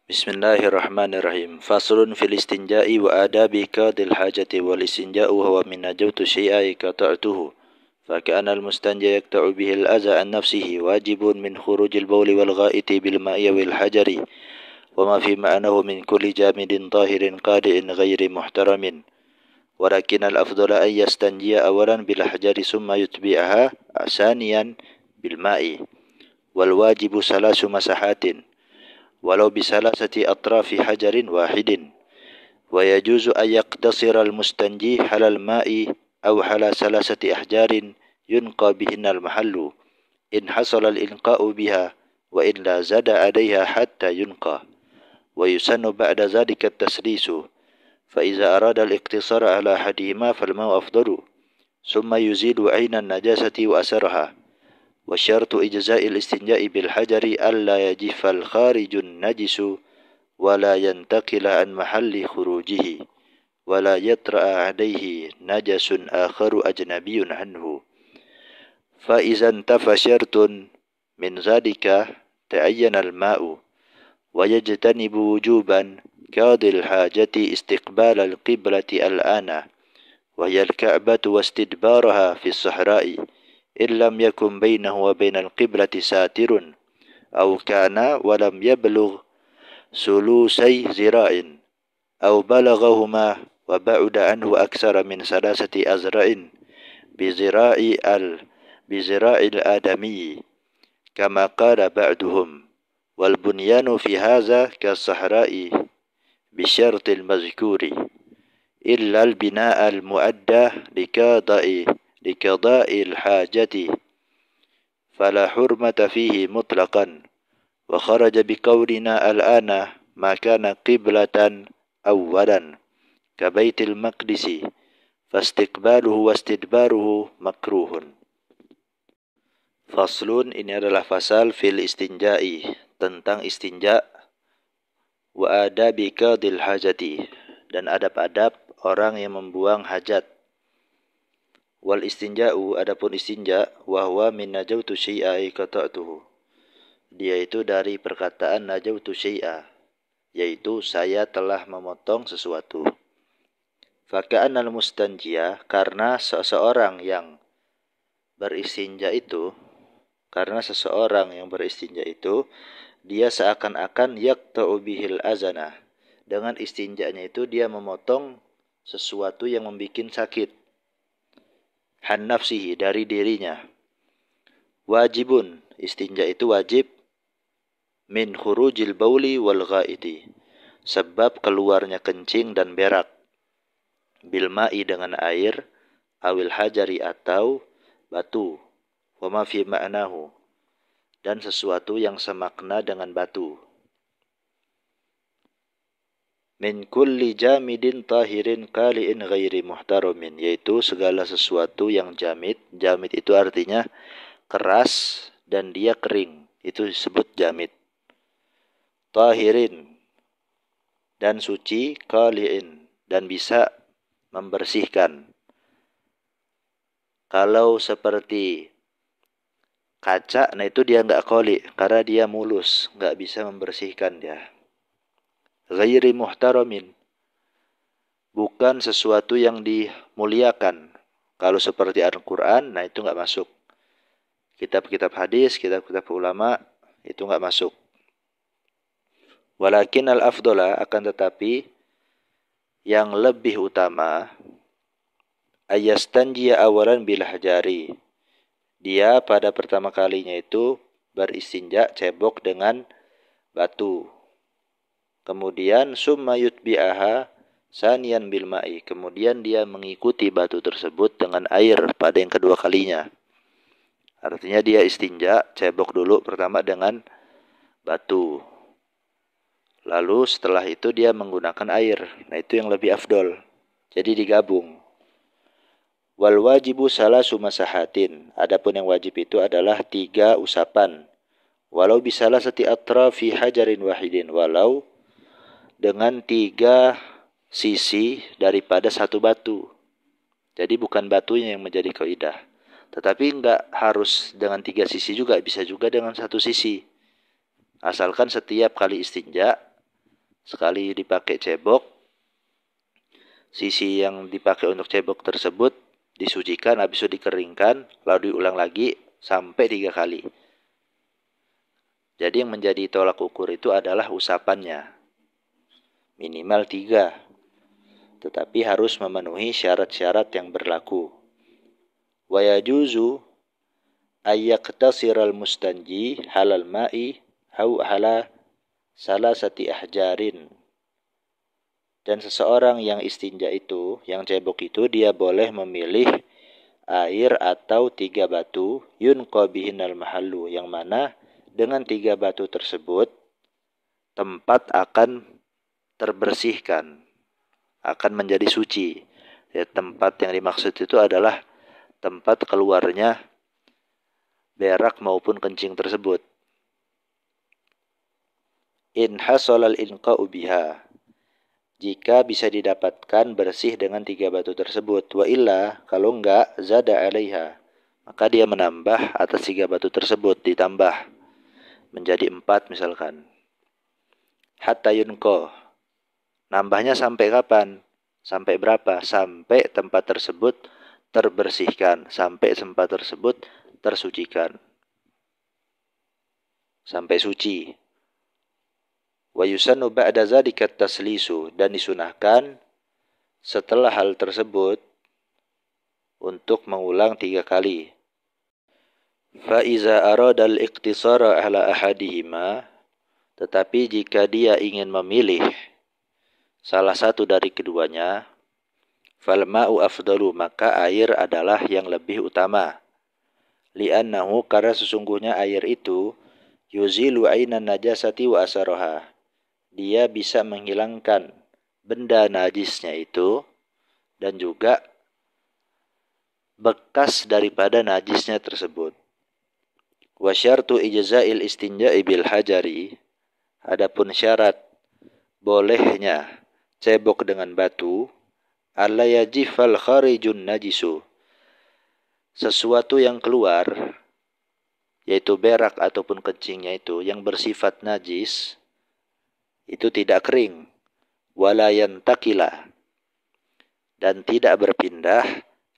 Bismillahirrahmanirrahim. Faslun fil istinja'i wa adabi qadil hajati wal istinja'u huwa min najawtu syai'a qata'tuhu. فكأن المستنجى يقطع به الأذى عن نفسه واجب من خروج البول والغائط بالماء والحجر وما في معناه من كل جامد طاهر قادئ غير محترم ولكن الأفضل أن يستنجي أولا بالحجر ثم يتبعها ثانيا بالماء والواجب ثلاث مسحات ولو بثلاثة أطراف حجر واحد ويجوز أن يقتصر المستنجي على الماء أو على ثلاثة أحجار ينقى بهن المحل إن حصل الإنقاء بها وإلا زاد عليها حتى ينقى ويسن بعد ذلك التسليس فإذا أراد الاقتصار على أحدهما فالماء أفضل ثم يزيل عين النجاسة وأثرها وشرط إجزاء الاستنجاء بالحجر ألا يجف الخارج النجس ولا ينتقل عن محل خروجه ولا يطرأ عليه نجس آخر أجنبي عنه فإذا انتفى شرط من ذلك تعين الماء ويجتنب وجوبا قاضي الحاجة استقبال القبلة الآن وهي الكعبة واستدبارها في الصحراء إن لم يكن بينه وبين القبلة ساتر أو كان ولم يبلغ ثلثي ذراع أو بلغهما وبعد عنه أكثر من ثلاثة أذرع بذراع الآدمي كما قال بعضهم والبنيان في هذا كالصحراء بشرط المذكور إلا البناء المؤدى لقضاء الحاجة فلا حرمة فيه مطلقا وخرج بقولنا الآن ما كان قبلة أولا كبيت المقدس فاستقباله واستدباره مكروه. Faslun, ini adalah fasal fil istinja'i, tentang istinja, wa adabi qadil hajati, dan adab-adab orang yang membuang hajat. Wal istinja'u, adapun istinja, wa huwa min najawtu syai'a qata'tuhu, dia itu dari perkataan najawtu syai'a, yaitu saya telah memotong sesuatu. Faka'annal mustanjia, karena seseorang yang beristinja itu, dia seakan-akan yaqta'u bihil azana, dengan istinjanya itu dia memotong sesuatu yang membuat sakit, han nafsihi, dari dirinya. Wajibun, istinja itu wajib, min khurujil bauli wal ghaiti, sebab keluarnya kencing dan berak, bil ma'i, dengan air, awil hajari, atau batu, wa ma fi ma'nahu, dan sesuatu yang semakna dengan batu. Min kulli jamidin tahirin qali'in ghairi muhtaramin, yaitu segala sesuatu yang jamid. Jamid itu artinya keras dan dia kering, itu disebut jamid. Tahirin, dan suci, qali'in, dan bisa membersihkan. Kalau seperti kaca, nah itu dia enggak qali, karena dia mulus, enggak bisa membersihkan dia. Ghairi muhtaramin, bukan sesuatu yang dimuliakan. Kalau seperti Al-Quran, nah itu enggak masuk. Kitab-kitab hadis, kitab-kitab ulama, itu enggak masuk. Walakin al-afdola, akan tetapi yang lebih utama, ayastanjiya awalan bil hajari, dia pada pertama kalinya itu beristinja, cebok dengan batu. Kemudian summa yutbi'aha saniyan bil ma'i, kemudian dia mengikuti batu tersebut dengan air pada yang kedua kalinya. Artinya dia istinja, cebok dulu pertama dengan batu, lalu setelah itu dia menggunakan air. Nah itu yang lebih afdol, jadi digabung. Wal wajibu salasu masahatin, adapun yang wajib itu adalah 3 usapan. Walau bisalah sati atrafi hajarin wahidin, walau dengan 3 sisi daripada satu batu. Jadi bukan batunya yang menjadi kaidah, tetapi enggak harus dengan 3 sisi juga, bisa juga dengan 1 sisi. Asalkan setiap kali istinja sekali dipakai cebok, sisi yang dipakai untuk cebok tersebut disucikan, habis itu dikeringkan, lalu diulang lagi sampai 3 kali. Jadi yang menjadi tolak ukur itu adalah usapannya. Minimal 3. Tetapi harus memenuhi syarat-syarat yang berlaku. Wa yajuzu ayyaqtasiral mustanji halal ma'i au hala salasati ahjarin. Dan seseorang yang istinja itu, yang cebok itu, dia boleh memilih air atau 3 batu, yunqa bihinal mahallu, yang mana dengan 3 batu tersebut tempat akan terbersihkan, akan menjadi suci. Ya, tempat yang dimaksud itu adalah tempat keluarnya berak maupun kencing tersebut. In hasalal inqa'u biha, jika bisa didapatkan bersih dengan 3 batu tersebut. Wa illa, kalau enggak, zada alaiha, maka dia menambah atas 3 batu tersebut, ditambah menjadi 4 misalkan. Hatta yunqa, nambahnya sampai kapan? Sampai berapa? Sampai tempat tersebut terbersihkan, sampai tempat tersebut tersucikan, sampai suci. Wa yusannu ba'da dzalika taslisu, dan disunahkan setelah hal tersebut untuk mengulang 3 kali. Fa iza arada al-iqtisara ala ahadihima, tetapi jika dia ingin memilih salah satu dari keduanya, fal ma'u afdalu, maka air adalah yang lebih utama. Li'annahu, karena sesungguhnya air itu yuzilu ainan najasati wa asaraha, dia bisa menghilangkan benda najisnya itu dan juga bekas daripada najisnya tersebut. Wa syartu ijza'il istinja'i bil hajari, adapun syarat bolehnya cebok dengan batu, alla yajifal kharijun najisu, sesuatu yang keluar, yaitu berak ataupun kencingnya itu yang bersifat najis, itu tidak kering, wala yantakila, dan tidak berpindah,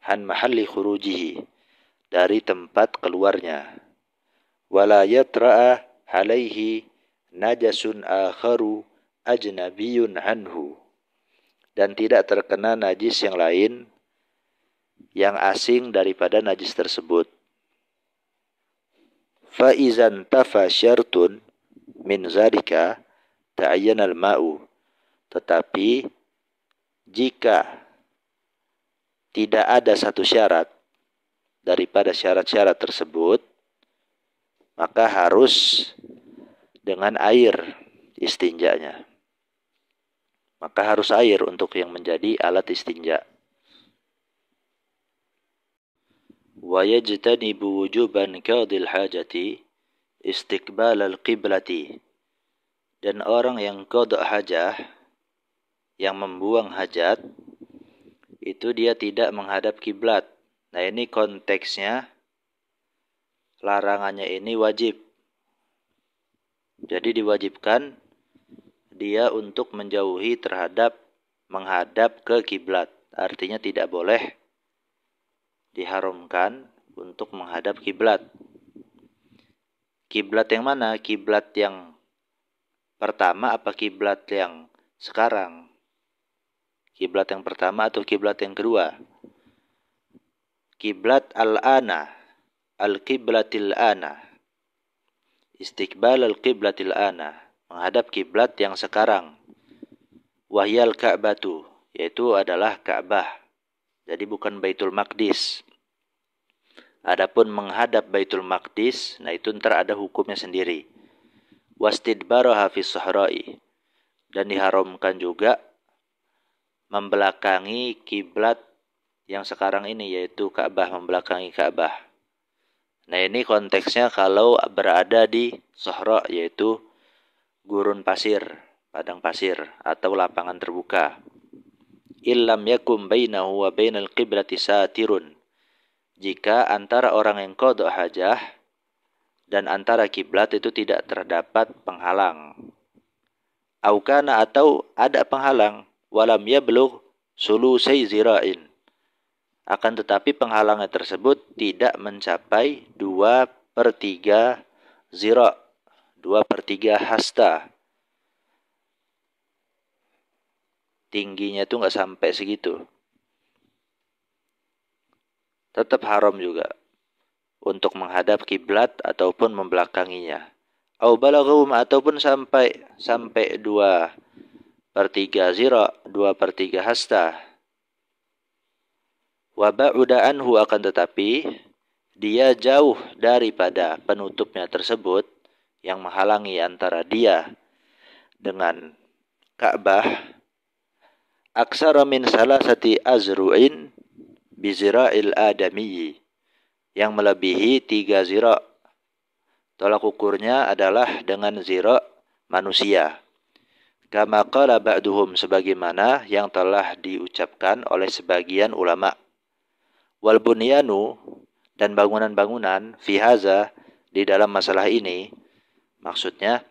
han mahalli khurujihi, dari tempat keluarnya, wala yatra'a alaihi najasun akharu ajnabiyun anhu, dan tidak terkena najis yang lain yang asing daripada najis tersebut. Fa izan tafa syartun min zalika ta'ayyanal ma'u, tetapi jika tidak ada satu syarat daripada syarat-syarat tersebut, maka harus dengan air istinjanya. Maka harus air untuk yang menjadi alat istinja. Wa yajtanibu wujuban qadil hajati istiqbal al-qiblati, dan orang yang qada hajah, yang membuang hajat, itu dia tidak menghadap kiblat. Nah, ini konteksnya, larangannya ini wajib. Jadi diwajibkan dia untuk menjauhi terhadap menghadap ke kiblat. Artinya tidak boleh diharamkan untuk menghadap kiblat. Kiblat yang mana? Kiblat yang pertama apa kiblat yang sekarang? Kiblat yang pertama atau kiblat yang kedua? Kiblat al-ana, al-qiblatil ana, istiqbal al-qiblatil ana, menghadap kiblat yang sekarang. Wahyal ka'batu, yaitu adalah Ka'bah. Jadi bukan Baitul Maqdis. Adapun menghadap Baitul Maqdis, nah itu ntar ada hukumnya sendiri. Wastidbaraha fis sahra'i, dan diharamkan juga membelakangi kiblat yang sekarang ini, yaitu Ka'bah, membelakangi Ka'bah. Nah, ini konteksnya kalau berada di sahra, yaitu gurun pasir, padang pasir atau lapangan terbuka. Illam yakum bainahu wa bainal qiblati satirun, jika antara orang yang qada hajah dan antara kiblat itu tidak terdapat penghalang. Au kana atau ada penghalang, walam yablugh sulusai zira'in. Akan tetapi penghalangnya tersebut tidak mencapai 2/3 zira', 2/3 hasta. Tingginya itu nggak sampai segitu. Tetap haram juga untuk menghadap kiblat ataupun membelakanginya. Au balaghum ataupun sampai 2/3 zira', 2/3 hasta. Wa ba'uda anhu, akan tetapi dia jauh daripada penutupnya tersebut yang menghalangi antara dia dengan Ka'bah. Aksara min salasati azru'in bizira'il adamiyyi, yang melebihi 3 zira'. Tolak ukurnya adalah dengan zira' manusia. Kama qala ba'duhum, sebagaimana yang telah diucapkan oleh sebagian ulama. Wal bunyanu, dan bangunan-bangunan, fi haza, di dalam masalah ini, maksudnya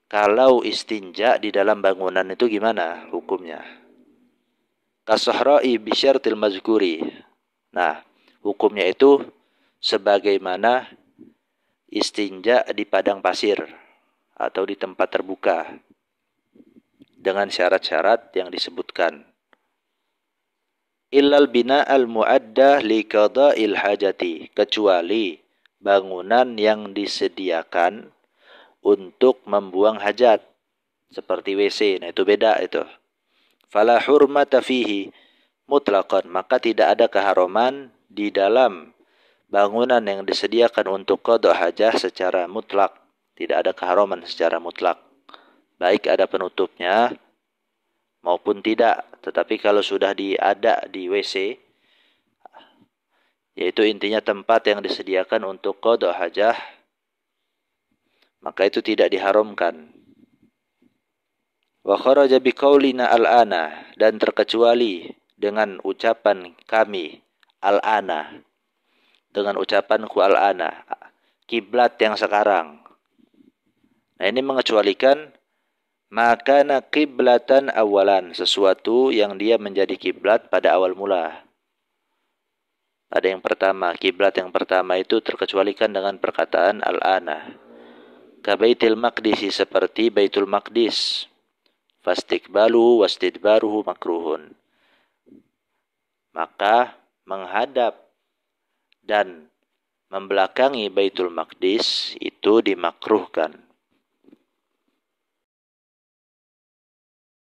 kalau istinja di dalam bangunan itu gimana hukumnya? Kasahra'i bisyartil mazkuri. Nah, hukumnya itu sebagaimana istinja di padang pasir atau di tempat terbuka dengan syarat-syarat yang disebutkan. Illal bina'al mu'adda li qada'il hajati, kecuali bangunan yang disediakan untuk membuang hajat seperti WC. Nah, itu beda itu. Fala hurmata fihi mutlaqan, maka tidak ada keharaman di dalam bangunan yang disediakan untuk qada' hajah secara mutlak. Tidak ada keharaman secara mutlak, baik ada penutupnya maupun tidak. Tetapi kalau sudah ada di WC, yaitu intinya tempat yang disediakan untuk qada' hajah, maka itu tidak diharamkan. Wa kharaja biqaulina al-ana, dan terkecuali dengan ucapan kami al-ana, dengan ucapanku al-ana, kiblat yang sekarang. Nah, ini mengecualikan makana kiblatan awalan, sesuatu yang dia menjadi kiblat pada awal mula. Pada yang pertama, kiblat yang pertama itu terkecualikan dengan perkataan al-ana. Ka Baitul Maqdis, seperti Baitul Maqdis. Fastiqbaluhu wastidbaruhu makruhun. Maka menghadap dan membelakangi Baitul Maqdis itu dimakruhkan.